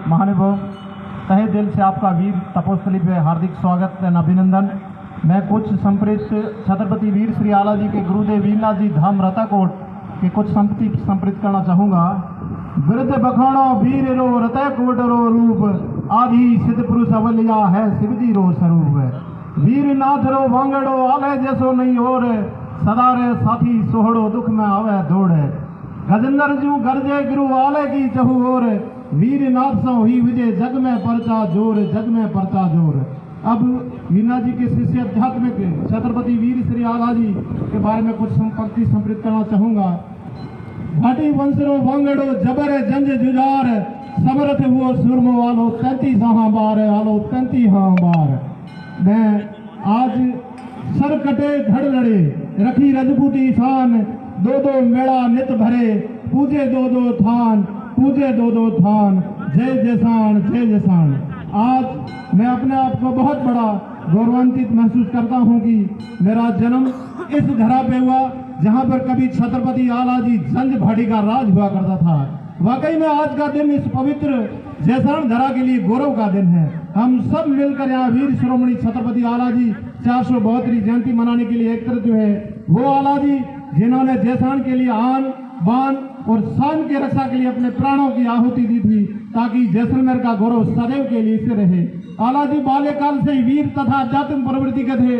महानुभाव, तहे दिल से आपका वीर तपोस्थली पे हार्दिक स्वागत एवं अभिनंदन। मैं कुछ संप्रेषित छत्रपति वीर श्री आला जी के गुरुदेव वीरनाथ जी धाम रताकोट के कुछ संपत्ति संप्रेषित करना चाहूँगा। वृद्ध बखाणो वीर रो रताकोट रो रूप, आदि सिद्ध पुरुष अवलिया है शिवजी रो स्वरूप। वीरनाथ रो वांगड़ो आले जैसो नहीं और, सदा रे साथी सोहड़ो दुख में आवे दौड़। गजेंद्र जू गरजे गुरु आले की चहु और, वीरनाथ सो ही विजय जग में परचा जोर, जग में परचा जोर। अब वीरनाथ जी के शिष्य आध्यात्मिक छत्रपति वीर श्री आला जी के बारे में कुछ पंक्ति संप्रेषित करना चाहूँगा। भाटी वंशरो वांगड़ो जबर जंज जुजार, समरथ हुओ सुरमो आलो 33 बार, आलो 33 बार। मैं आज सर कटे धड़ लड़े, रखी रजपूती शान, दो दो मेड़ा नित भरे, पूजे दो दो थान, पूजे दो दो थान, जय जयसान जय जयसान। आज मैं अपने आप को बहुत बड़ा गौरवान्वित महसूस करता हूँ कि मेरा जन्म इस धरा पे हुआ जहाँ पर कभी छत्रपति आला जी जंज भाटी का राज हुआ करता था। वाकई में आज का दिन इस पवित्र जयसान धरा के लिए गौरव का दिन है। हम सब मिलकर यहाँ वीर शिरोमणि छत्रपति आला जी 472वीं जयंती मनाने के लिए एकत्रित हुए। वो आला जी जिन्होंने जयसान के लिए आन बान और शान की रक्षा के लिए अपने प्राणों की आहुति दी थी, ताकि जैसलमेर का गौरव सदैव के लिए से रहे। आला जी बाल्यकाल से ही वीर तथा आध्यात्मिक प्रवृत्ति के थे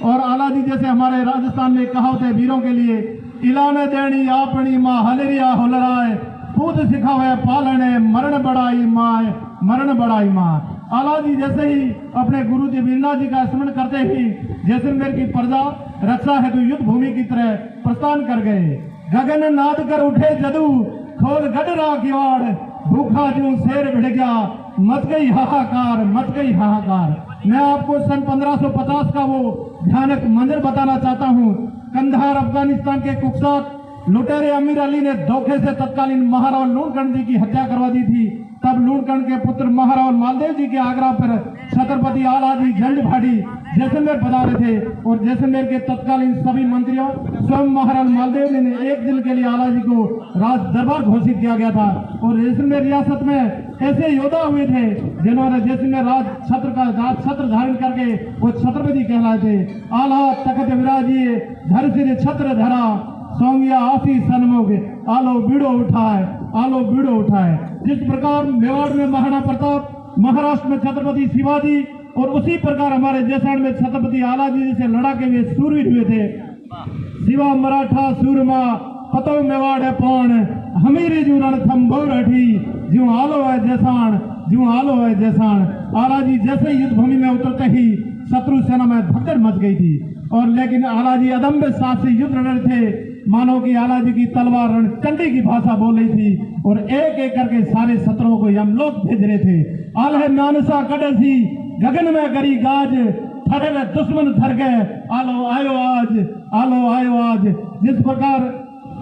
और आला जी जैसे हमारे राजस्थान में कहावत है वीरों के लिए, इलाने देनी आपनी माँ हलरिया होलराय, पूत सिखावे पालने मरण बड़ाई माए, मरण बड़ाई माँ। आला जी जैसे ही अपने गुरु जी वीरनाथ जी का स्मरण करते ही जैसलमेर की प्रजा रक्षा हेतु युद्ध भूमि की तरह प्रस्थान कर गए। गगन नाद कर उठे जदू, खोल गडरा किवाड़, भूखा जू शेर भिड़ गया, मच गई हाहाकार, मच गई हाहाकार। मैं आपको सन 1550 का वो भयानक मंजर बताना चाहता हूँ। कंधार अफगानिस्तान के कुख्यात लुटेरे अमीर अली ने धोखे से तत्कालीन महाराव लूणकर्ण जी की हत्या करवा दी थी। तब लूणकर्ण के पुत्र महाराव मालदेव जी के आग्रह पर छत्रपति आला जी जंज भाटी जैसलमेर पधारे थे और जैसलमेर के तत्कालीन सभी मंत्रियों स्वयं महाराज मालदेव ने एक दिन के लिए आला जी को राज दरबार घोषित किया गया था। और जैसलमेर रियासत में ऐसे योद्धा हुए थे जिन्होंने जैसलमेर राज छत्र धारण करके वो छत्रपति कहलाए थे। आला तखत विराजिए धर सिर छत्र धरा, सौंगिया आसी सन्मुख, आलो बीड़ो उठाए, आलो बीड़ो उठाए। जिस प्रकार मेवाड़ में महाराणा प्रताप, महाराष्ट्र में छत्रपति शिवाजी और उसी प्रकार हमारे जैसलमेर में छत्रपति आला जी जैसे लड़ाके हुए सूरवीर हुए थे। शिवा मराठा सूरमा पतो मेवाड़ है पौन, हमीरे जू रणथंभो रठी, जू आलो है जैसान, जू आलो है जैसान। आला जी जैसे युद्ध भूमि में उतरते ही शत्रु सेना में भगदड़ मच गई थी और लेकिन आला जी अदम्य साहस से युद्ध लड़ रहे थे। मानो कि आला जी की तलवार रणचंडी की भाषा बोल रही थी और एक एक करके सारे शत्रुओं को यमलोक भेज रहे थे। आल्हे मानसा कड़सी गगन में गरी गाज, थड़े में दुश्मन थर गए, आलो आयो आज, आलो आयो आज। जिस प्रकार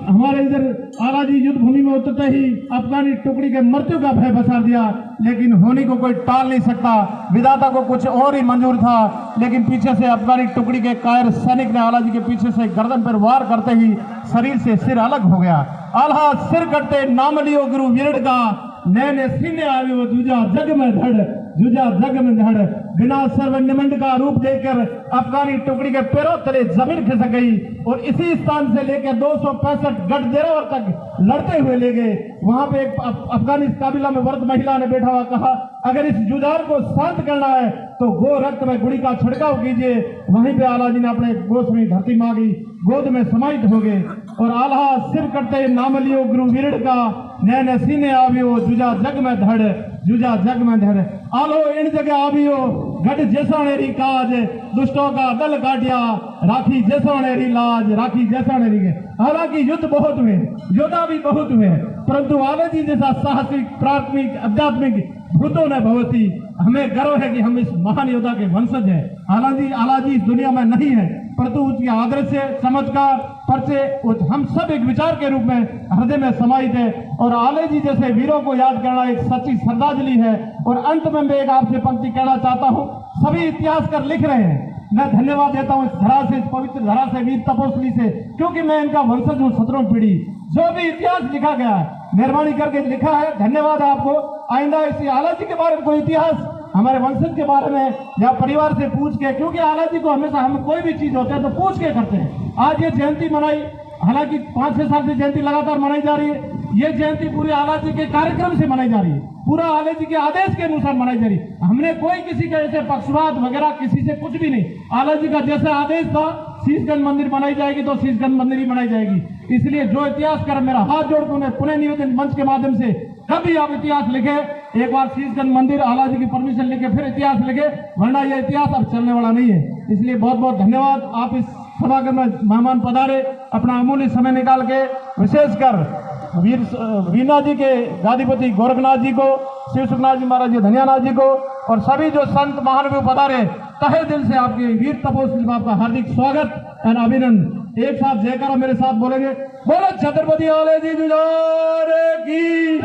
हमारे इधर आला जी युद्ध भूमि में उतरते ही अफगानी टुकड़ी के मृत्यु का भय बसा दिया, लेकिन होने को कोई टाल नहीं सकता। विधाता को कुछ और ही मंजूर था, लेकिन पीछे से अफगानी टुकड़ी के कायर सैनिक ने आला जी के पीछे से गर्दन पर वार करते ही शरीर से सिर अलग हो गया। आल्हा सिर कटते नाम लियो गुरु वीरड़ का, नैने सीने आयो जूझा जग में धड़, जूझा जग में धड़। बिना सर्व निमंड का रूप देकर अफगानी टुकड़ी के पैरों तले जमीन खिसक गई और इसी स्थान से लेकर 265 गढ़ तक लड़ते हुए ले गए। वहां पे एक अफगानी काबिला में वर्द महिला ने बैठा हुआ कहा, अगर इस जुझार को शांत करना है तो गो रक्त में गुड़ी का छिड़काव कीजिए। वहीं पे आला जी ने अपने गोश में धरती मांगी, गोद में समाहित हो गए और आल्हा सिर कटते नाम लियो गुरु वीरड़ का, नैने सीने आवियो जुझा जग में धड़, जुझा जग में धड़। आलो इन जगह आवियो गढ़ जैसाणेरी काज, दुष्टों का दल काटिया, राखी जैसाणेरी लाज, राखी जैसाणेरी के। हालांकि युद्ध बहुत हुए, योद्धा भी बहुत हुए, परंतु आला जी जैसा साहसिक प्राथमिक आध्यात्मिक भूतों ने भवती हमें गर्व है कि हम इस महान योद्धा के वंशज हैं। आला जी इस दुनिया में नहीं है, परंतु उसके आदर्श से चमत्कार परचे हम सब एक विचार के रूप में हृदय में समाहित है। और आले जी जैसे वीरों को याद करना एक सच्ची श्रद्धांजलि है। और अंत में मैं एक आपसे पंक्ति कहना चाहता हूँ। सभी इतिहासकार लिख रहे हैं, मैं धन्यवाद देता हूँ इस धरा से, इस पवित्र धरा से, वीर तपोस्थली से, क्योंकि मैं इनका वंशज हूँ 17वीं पीढ़ी। जो भी इतिहास लिखा गया है मेहरबानी करके लिखा है, धन्यवाद आपको। आइंदा इसी आला जी के बारे में कोई इतिहास हमारे वंशज के बारे में या परिवार से पूछ के, क्योंकि आला जी को हमेशा हम कोई भी चीज होता है तो पूछ के करते हैं। आज ये जयंती मनाई, हालांकि 5-6 साल से जयंती लगातार मनाई जा रही है। ये जयंती पूरे आला जी के कार्यक्रम से मनाई जा रही है, पूरा आला जी के आदेश के अनुसार मनाई जा रही है। हमने कोई किसी का ऐसे पक्षपात वगैरह किसी से कुछ भी नहीं, आला जी का जैसा आदेश था शीशगंज मंदिर बनाई जाएगी तो शीशगंज मंदिर ही बनाई जाएगी। इसलिए जो इतिहास कर, मेरा हाथ जोड़ के उन्हें पुनः निवेदन मंच के माध्यम से, कभी आप इतिहास लिखे, एक बार शीशगंज मंदिर आला जी की परमिशन लेके फिर इतिहास लिखे, वरना यह इतिहास अब चलने वाला नहीं है। इसलिए बहुत बहुत धन्यवाद, आप इस सभागृह में मेहमान पधारे, अपना अमूल्य समय निकाल के, विशेषकर वीरनाथ जी के गादीपति गोरखनाथ जी को, शिव सुखनाथ जी महाराज जी धनियानाथ जी को और सभी जो संत महानुभाव पधारे, तहे दिल से आपके वीर तपोस्वी में आपका हार्दिक स्वागत एंड अभिनंदन। एक साथ जयकारा मेरे साथ बोलेंगे, बोलो छत्रपति आले जी जुझारे की।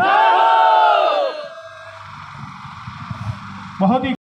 बहुत ही